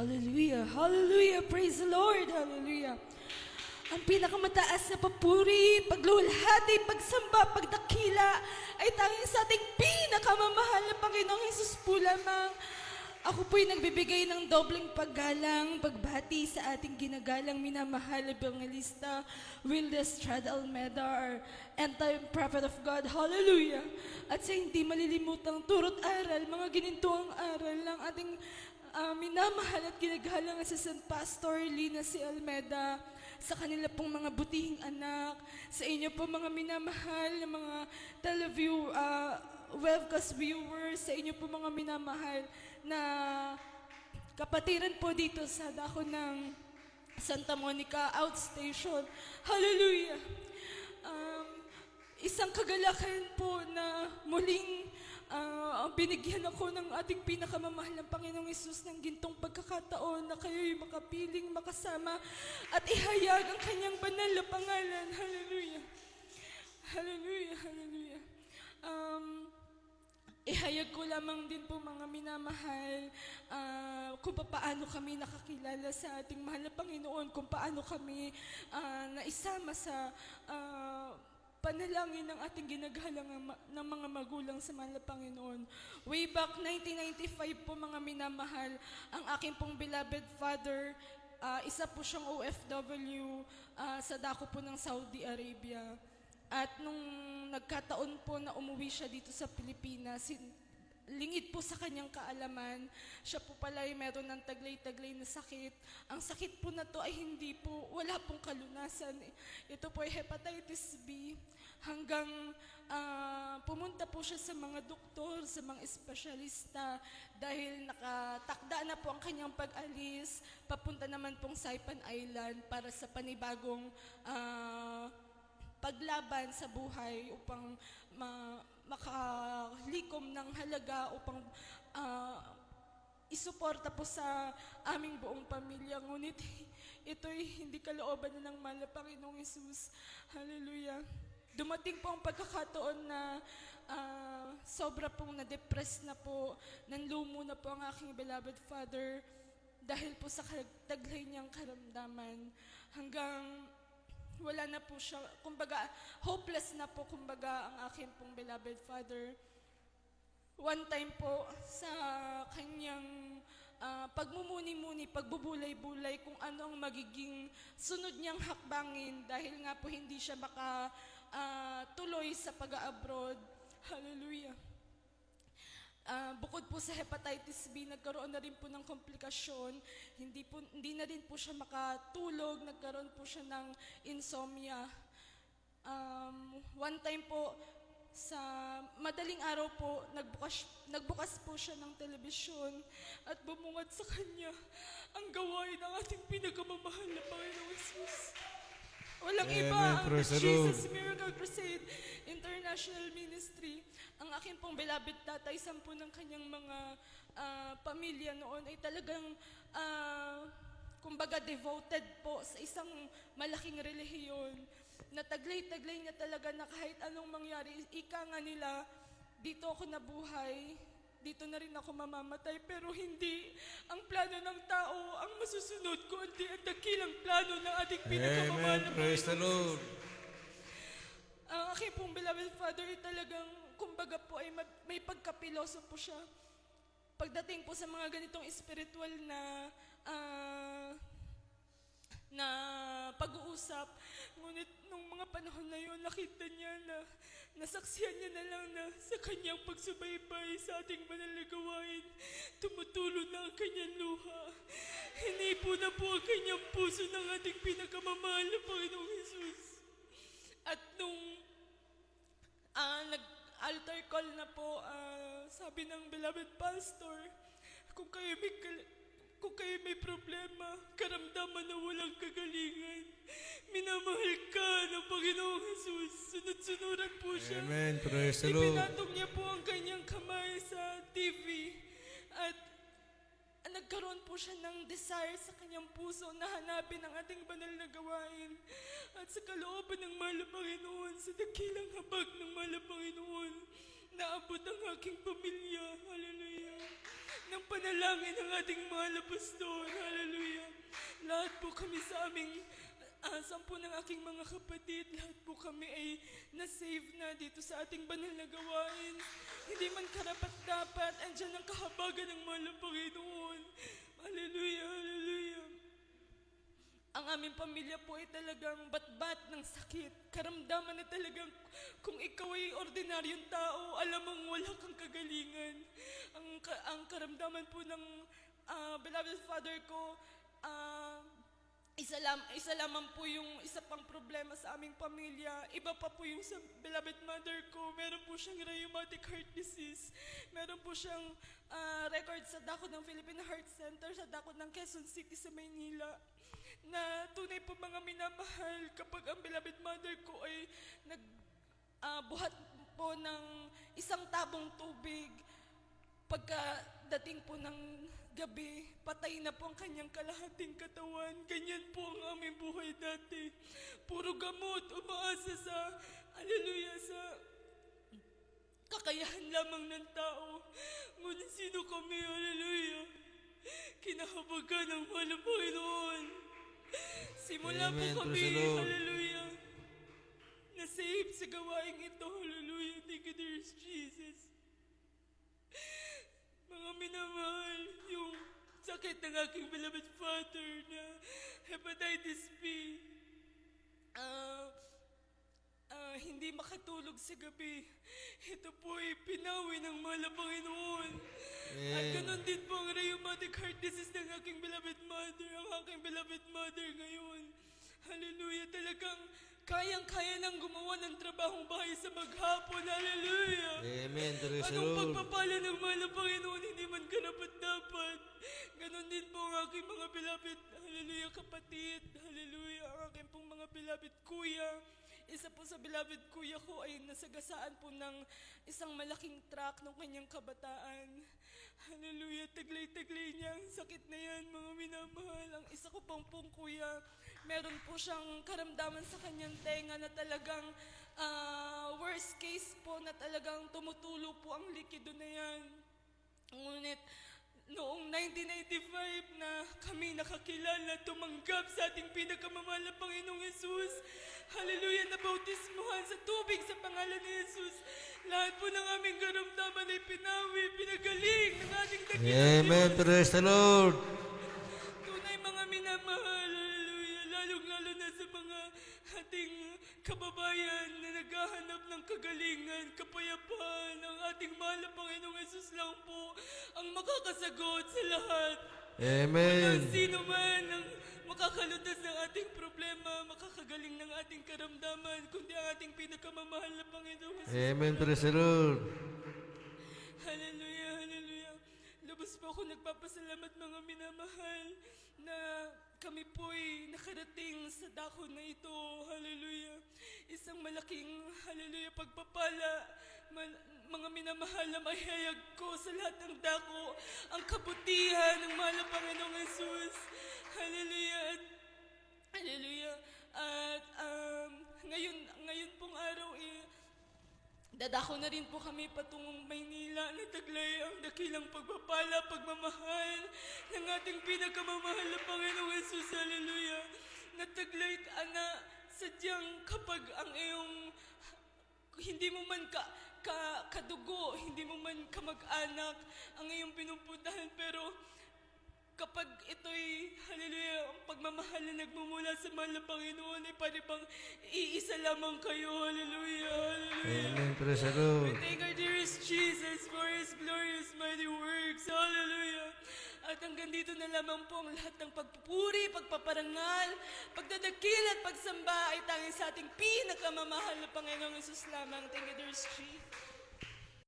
Hallelujah, hallelujah, praise the Lord, hallelujah. Ang pinakamataas na papuri, paglulhati, pagsamba, pagdakila ay tanging sa ating pinakamamahal na Panginoong Hesus po lamang. Ako po'y nagbibigay ng dobleng paggalang, pagbati sa ating ginagalang minamahal na Evangelista Wilda Estrada Almeda, our end-time prophet of God, hallelujah. At sa hindi malilimutang turot aral, mga ginintuang aral ng ating minamahal at ginagalang sa San Pastor Lina C. Almeda, sa kanila pong mga butihing anak, sa inyo po mga minamahal na mga webcast viewers, sa inyo po mga minamahal na kapatiran po dito sa dako ng Santa Monica Outstation. Hallelujah! Isang kagalakan po na muling binigyan ako ng ating pinakamamahal ng Panginoong Hesus ng gintong pagkakataon na kayo'y makapiling, makasama at ihayag ang kanyang banal na pangalan. Hallelujah! Hallelujah! Hallelujah! Ihayag ko lamang din po mga minamahal kung paano kami nakakilala sa ating mahal na Panginoon, kung paano kami naisama sa panalangin ng ating ginagalang ng mga magulang sa mahal na Panginoon. Way back 1995 po mga minamahal, ang aking pong beloved father, isa po siyang OFW sa dako po ng Saudi Arabia. At nung nagkataon po na umuwi siya dito sa Pilipinas, lingid po sa kanyang kaalaman, siya po pala ay meron ng taglay-taglay na sakit. Ang sakit po na to ay wala pong kalunasan. Ito po ay hepatitis B. Hanggang pumunta po siya sa mga doktor, sa mga espesyalista, dahil nakatakda na po ang kanyang pag-alis, papunta naman pong Saipan Island para sa panibagong paglaban sa buhay upang makalikom ng halaga upang isuporta po sa aming buong pamilya. Ngunit ito'y hindi kalooban na ng mahal na Panginoong Hesus. Hallelujah. Dumating po ang pagkakataon na sobra pong na-depress na po, nanlumo na po ang aking beloved father dahil po sa taglay niyang karamdaman. Hanggang wala na po siya, kumbaga, hopeless na po, kumbaga, ang aking pong beloved father. One time po, sa kanyang pagmumuni-muni, pagbubulay-bulay kung ano ang magiging sunod niyang hakbangin dahil nga po hindi siya tuloy sa pag-abroad. Hallelujah. Bukod po sa hepatitis B, nagkaroon na rin po ng komplikasyon. Hindi na rin po siya makatulog, nagkaroon po siya ng insomnia. One time po, sa madaling araw po, nagbukas po siya ng telebisyon at bumungad sa kanya ang gawain ng ating pinakamamahal na Panginoong Hesus. Walang iba ang Jesus Miracle Crusade International Ministry. Ang aking pong beloved tatay, 10 ng kanyang mga pamilya noon ay talagang kumbaga devoted po sa isang malaking relihiyon na taglay-taglay niya talaga na kahit anong mangyari, ika nga nila, dito ako nabuhay, dito na rin ako mamamatay, pero hindi ang plano ng tao ang masusunod ko, hindi ang dakilang plano ng ating pinakamamahal na Praise the Lord. Ang aking pong beloved father ay talagang, kumbaga po, ay may pagkapiloso po siya. Pagdating po sa mga ganitong spiritual na pag-uusap, ngunit nung mga panahon na yun, nakita niya na nasaksihan niya na lang na sa kanyang pagsubaybay sa ating banal na gawain, tumutulo na ang kanyang luha. Hinipo na po ang kanyang puso ng ating pinakamamahal na Panginoong Hesus. At nung nag-altar call na po, sabi ng beloved pastor, kung kayo may problema, karamdaman na walang kagalingan, minamahal ka ng Panginoong Hesus. Sunod-sunuran po siya. Amen. Praise the Lord. Ipinatong niya po ang kanyang kamay sa TV at nagkaroon po siya ng desire sa kanyang puso na hanapin ang ating banal na gawain. At sa kalooban ng mahal na Panginoon, sa dakilang habag ng mahal na Panginoon, naabot ang aking pamilya. Hallelujah. ng panalangin ng ating mahal na pastor. Hallelujah. Lahat po kami sa aming 10 ng aking mga kapatid, lahat po kami ay na-save na dito sa ating banal na gawain. Hindi man karapat-dapat, andyan ang kahabagan ng mahal na Panginoon. Hallelujah, hallelujah. Ang aming pamilya po ay talagang batbat ng sakit. Karamdaman na talagang kung ikaw ay ordinaryong tao, alam mong wala kang kagalingan. Ang karamdaman po ng beloved father ko, isa lamang po yung isa pang problema sa aming pamilya. Iba pa po yung sa beloved mother ko. Meron po siyang rheumatic heart disease. Meron po siyang record sa dakod ng Philippine Heart Center sa dakod ng Quezon City sa Maynila. Na tunay po mga minamahal kapag ang beloved mother ko ay nagbuhat po ng isang tabong tubig. Pagkadating po ng gabi, patay na po ang kanyang kalahating katawan. Ganyan po ang aming buhay dati. Puro gamot, umaasa sa, hallelujah, sa kakayahan lamang ng tao. Ngunit sino kami, hallelujah, kinahabagan ng mahal na Panginoon. Simula Amen, po kami, praise the Lord. hallelujah, na-save sa gawaing ito, hallelujah. Thank you, dear Jesus. Mga minamahal, yung sakit ng aking beloved father na hepatitis B, hindi makatulog sa gabi. Ito po ay pinawi ng mahal na Panginoon. At ganon din po ang rheumatic heart disease ng aking beloved mother, ang aking beloved mother ngayon. Hallelujah, talagang kayang-kaya nang gumawa ng trabahong bahay sa maghapon. Hallelujah. Amen. Praise the Anong Lord. pagpapala ng mahal na Panginoon, hindi man karapat-dapat. Ganon din po ang aking mga beloved, hallelujah, kapatid. Hallelujah, ang aking pong mga beloved kuya. Isa po sa beloved kuya ko ay nasagasaan po ng isang malaking truck ng kanyang kabataan. Hallelujah, taglay-taglay niya. Ang sakit na yan, mga minamahal. Ang isa ko pong kuya, meron po siyang karamdaman sa kanyang tenga na talagang worst case po na talagang tumutulo po ang likido na yan. Ngunit noong 1995 na kami nakakilala, tumanggap sa ating pinakamamahal na Panginoong Yesus. Hallelujah, nabautismuhan sa tubig sa pangalan ni Yesus. Lahat po ng aming karamdaman ay pinawi, pinagaling ng ating dakilang Amen. Diyos. Praise the Lord. Tunay mga minamahal, hallelujah, lalong-lalo na sa mga ating kababayan na naghahanap ng kagalingan, kapayapaan. Ang ating mahal na Panginoong Yesus lang po ang makakasagot sa lahat. Amen. Walang sino man ang makakalutas ng ating problema, makakagaling ng ating karamdaman, kundi ang ating pinakamamahal na Panginoong Yesus. Amen. Praise the Lord. Hallelujah, hallelujah. Lubos po ako nagpapasalamat mga minamahal na kami po'y nakarating sa dako na ito. Hallelujah. Isang malaking, hallelujah, pagpapala. Mga minamahal na mahayag ko sa lahat ng dako ang kabutihan ng mahal na Panginoong Yesus. Hallelujah. Hallelujah. At ngayon pong araw dadako na rin po kami patungong Maynila na taglay ang dakilang pagpapala, pagmamahal ng ating pinakamamahal na Panginoong Yesus. Hallelujah. Na taglay na sadyang kapag ang iyong hindi mo man kadugo, hindi mo man kamag-anak ang iyong pinupuntahan, pero kapag ito'y, hallelujah, ang pagmamahal na nagmumula sa mahal na Panginoon ay paribang iisa lamang kayo. Hallelujah, hallelujah. Amen. Praise the Lord. We thank our dearest Jesus for His glorious mighty works. Hallelujah. At hanggang dito na lamang po ang lahat ng pagpupuri, pagpaparangal, pagdadakil at pagsamba ay tanging sa ating pinakamamahal na Panginoong Yesus lamang. Thank you, dearest Jesus.